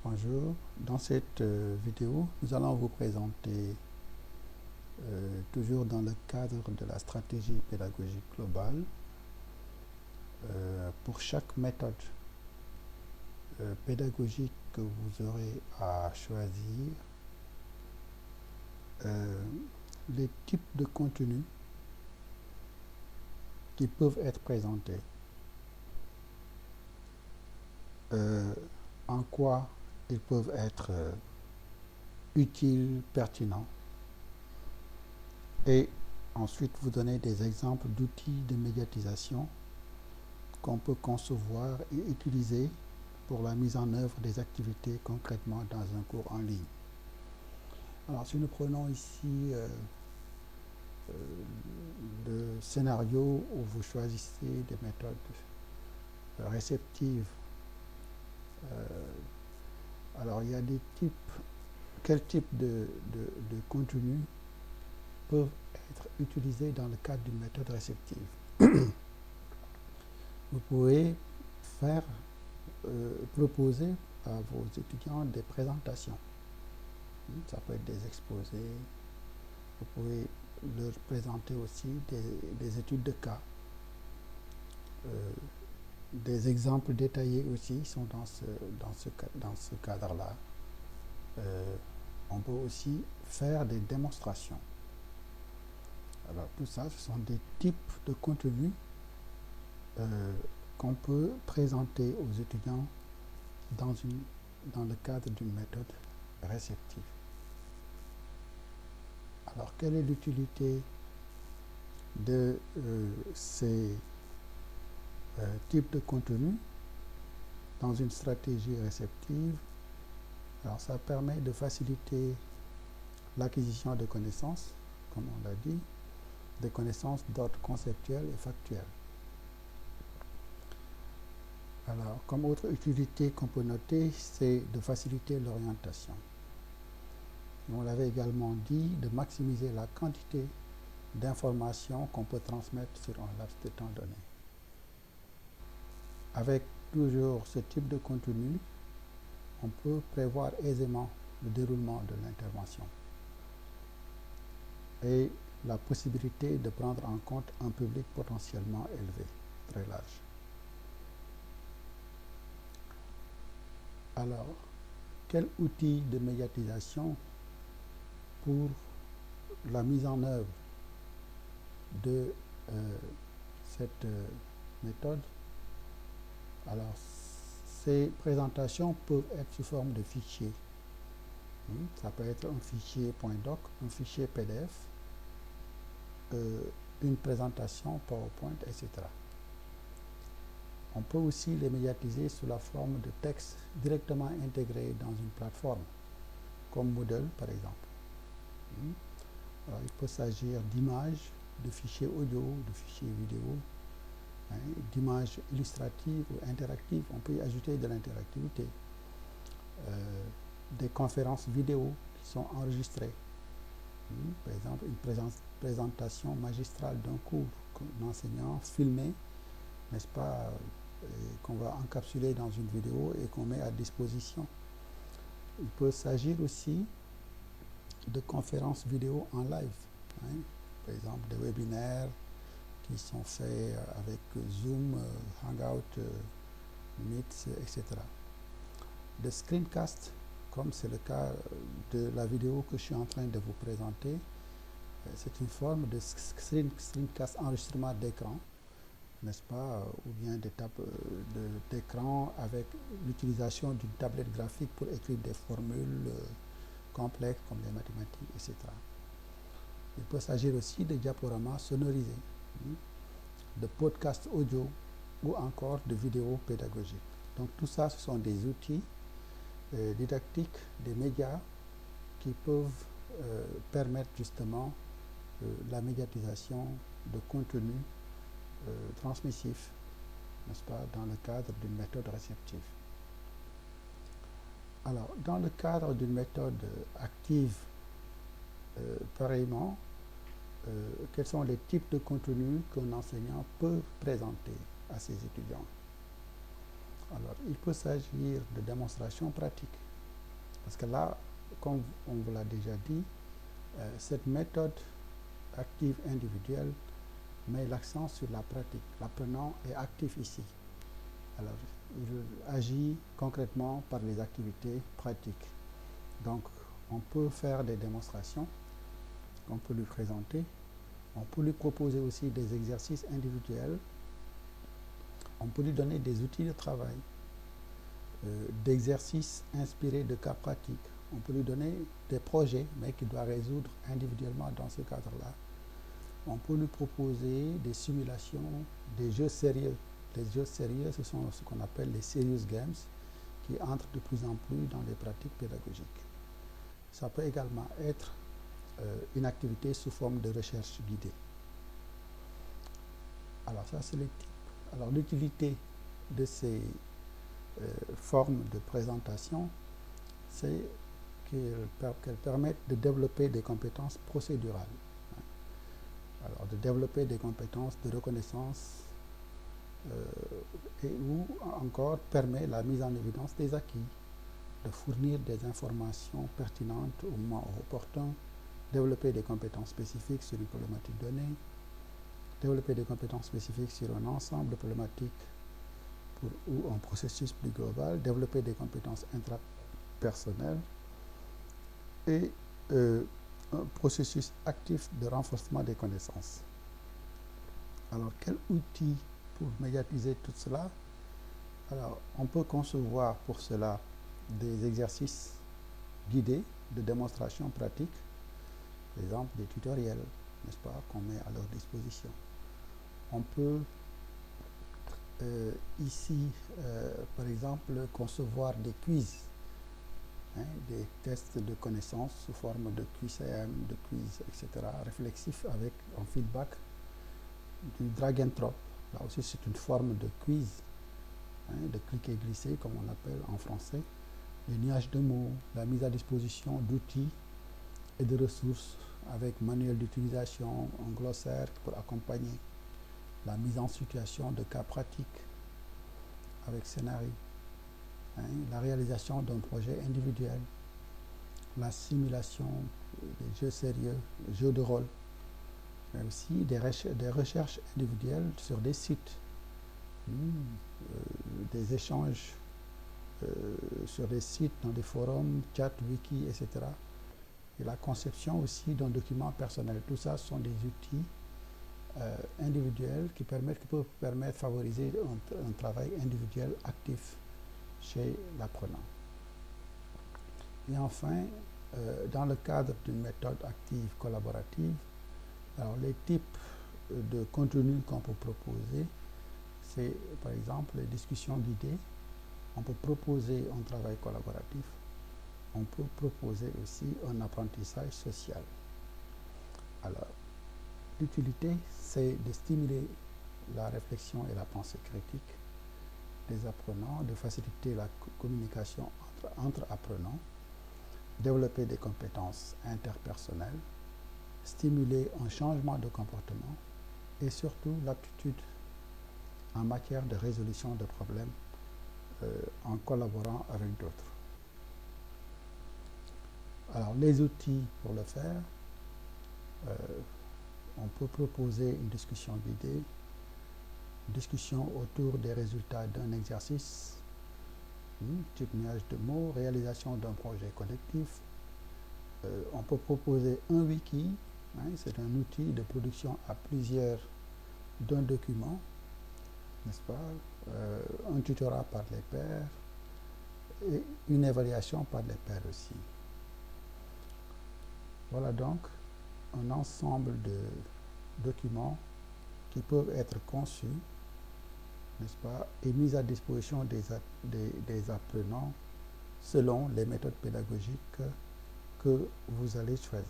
Bonjour, dans cette vidéo, nous allons vous présenter, toujours dans le cadre de la stratégie pédagogique globale, pour chaque méthode pédagogique que vous aurez à choisir, les types de contenus qui peuvent être présentés, en quoi ils peuvent être utiles, pertinents, et ensuite vous donner des exemples d'outils de médiatisation qu'on peut concevoir et utiliser pour la mise en œuvre des activités concrètement dans un cours en ligne. Alors si nous prenons ici le scénario où vous choisissez des méthodes réceptives, alors il y a des types, quel type de contenu peuvent être utilisés dans le cadre d'une méthode réceptive. Vous pouvez proposer à vos étudiants des présentations. Ça peut être des exposés. Vous pouvez leur présenter aussi des études de cas. Des exemples détaillés aussi sont dans ce cadre-là. On peut aussi faire des démonstrations. Alors tout ça, ce sont des types de contenus qu'on peut présenter aux étudiants dans le cadre d'une méthode réceptive. Alors, quelle est l'utilité de ces types de contenus dans une stratégie réceptive? Alors, ça permet de faciliter l'acquisition de connaissances, comme on l'a dit, des connaissances d'ordre conceptuel et factuel. Alors, comme autre utilité qu'on peut noter, c'est de faciliter l'orientation. On l'avait également dit, de maximiser la quantité d'informations qu'on peut transmettre sur un laps de temps donné. Avec toujours ce type de contenu, on peut prévoir aisément le déroulement de l'intervention et la possibilité de prendre en compte un public potentiellement élevé, très large. Alors, quel outil de médiatisation pour la mise en œuvre de cette méthode? Alors, ces présentations peuvent être sous forme de fichiers. Ça peut être un fichier .doc, un fichier PDF, une présentation PowerPoint, etc. On peut aussi les médiatiser sous la forme de texte directement intégré dans une plateforme, comme Moodle par exemple. Alors, il peut s'agir d'images, de fichiers audio, de fichiers vidéo, d'images illustratives ou interactives. On peut y ajouter de l'interactivité. Des conférences vidéo qui sont enregistrées. Par exemple, une présentation magistrale d'un cours qu'un enseignant filmé, n'est-ce pas, qu'on va encapsuler dans une vidéo et qu'on met à disposition. Il peut s'agir aussi de conférences vidéo en live. Par exemple, des webinaires qui sont faits avec Zoom, Hangout, Meet, etc. Des screencasts, comme c'est le cas de la vidéo que je suis en train de vous présenter. C'est une forme de screencast, enregistrement d'écran, n'est-ce pas, ou bien d'écran avec l'utilisation d'une tablette graphique pour écrire des formules complexes comme les mathématiques, etc. Il peut s'agir aussi de diaporamas sonorisés, de podcasts audio ou encore de vidéos pédagogiques. Donc tout ça, ce sont des outils didactiques, des médias qui peuvent permettre justement la médiatisation de contenus transmissifs, n'est-ce pas, dans le cadre d'une méthode réceptive. Alors, dans le cadre d'une méthode active, pareillement, quels sont les types de contenus qu'un enseignant peut présenter à ses étudiants? Alors, il peut s'agir de démonstrations pratiques. Parce que là, comme on vous l'a déjà dit, cette méthode active individuelle met l'accent sur la pratique. L'apprenant est actif ici. Alors, il agit concrètement par les activités pratiques. Donc, on peut faire des démonstrations qu'on peut lui présenter. On peut lui proposer aussi des exercices individuels. On peut lui donner des outils de travail, d'exercices inspirés de cas pratiques. On peut lui donner des projets, mais qu'il doit résoudre individuellement dans ce cadre-là. On peut lui proposer des simulations, des jeux sérieux. Les jeux sérieux, ce sont ce qu'on appelle les serious games, qui entrent de plus en plus dans les pratiques pédagogiques. Ça peut également être une activité sous forme de recherche guidée. Alors ça, c'est les types. Alors l'utilité de ces formes de présentation, c'est qu'elles permettent de développer des compétences procédurales. Alors de développer des compétences de reconnaissance et ou encore permet la mise en évidence des acquis, de fournir des informations pertinentes au moment opportun, développer des compétences spécifiques sur une problématique donnée, développer des compétences spécifiques sur un ensemble de problématiques ou un processus plus global, développer des compétences intrapersonnelles et un processus actif de renforcement des connaissances. Alors, quel outil pour médiatiser tout cela? Alors, on peut concevoir pour cela des exercices guidés de démonstration pratique, par exemple des tutoriels, n'est-ce pas, qu'on met à leur disposition. On peut ici, par exemple, concevoir des quiz, des tests de connaissances sous forme de QCM, de quiz, etc., réflexifs avec un feedback, du drag and drop. Là aussi, c'est une forme de quiz, de cliquer et glisser, comme on appelle en français. Les nuages de mots, la mise à disposition d'outils et de ressources avec manuel d'utilisation, un glossaire pour accompagner la mise en situation de cas pratiques avec scénario, la réalisation d'un projet individuel, la simulation des jeux sérieux, jeux de rôle, mais aussi des recherches individuelles sur des sites, des échanges sur des sites, dans des forums, chats, wiki, etc. Et la conception aussi d'un document personnel. Tout ça sont des outils individuels qui peuvent permettre de favoriser un travail individuel actif chez l'apprenant. Et enfin, dans le cadre d'une méthode active collaborative, alors les types de contenus qu'on peut proposer, c'est par exemple les discussions d'idées. On peut proposer un travail collaboratif. On peut proposer aussi un apprentissage social. Alors, l'utilité, c'est de stimuler la réflexion et la pensée critique des apprenants, de faciliter la communication entre apprenants, développer des compétences interpersonnelles, stimuler un changement de comportement et surtout l'aptitude en matière de résolution de problèmes en collaborant avec d'autres. Alors, les outils pour le faire, on peut proposer une discussion guidée, une discussion autour des résultats d'un exercice, type nuage de mots, réalisation d'un projet collectif. On peut proposer un wiki, c'est un outil de production à plusieurs d'un document, n'est-ce pas, un tutorat par les pairs et une évaluation par les pairs aussi. Voilà donc un ensemble de documents qui peuvent être conçus, n'est-ce pas, et mis à disposition des apprenants selon les méthodes pédagogiques que vous allez choisir.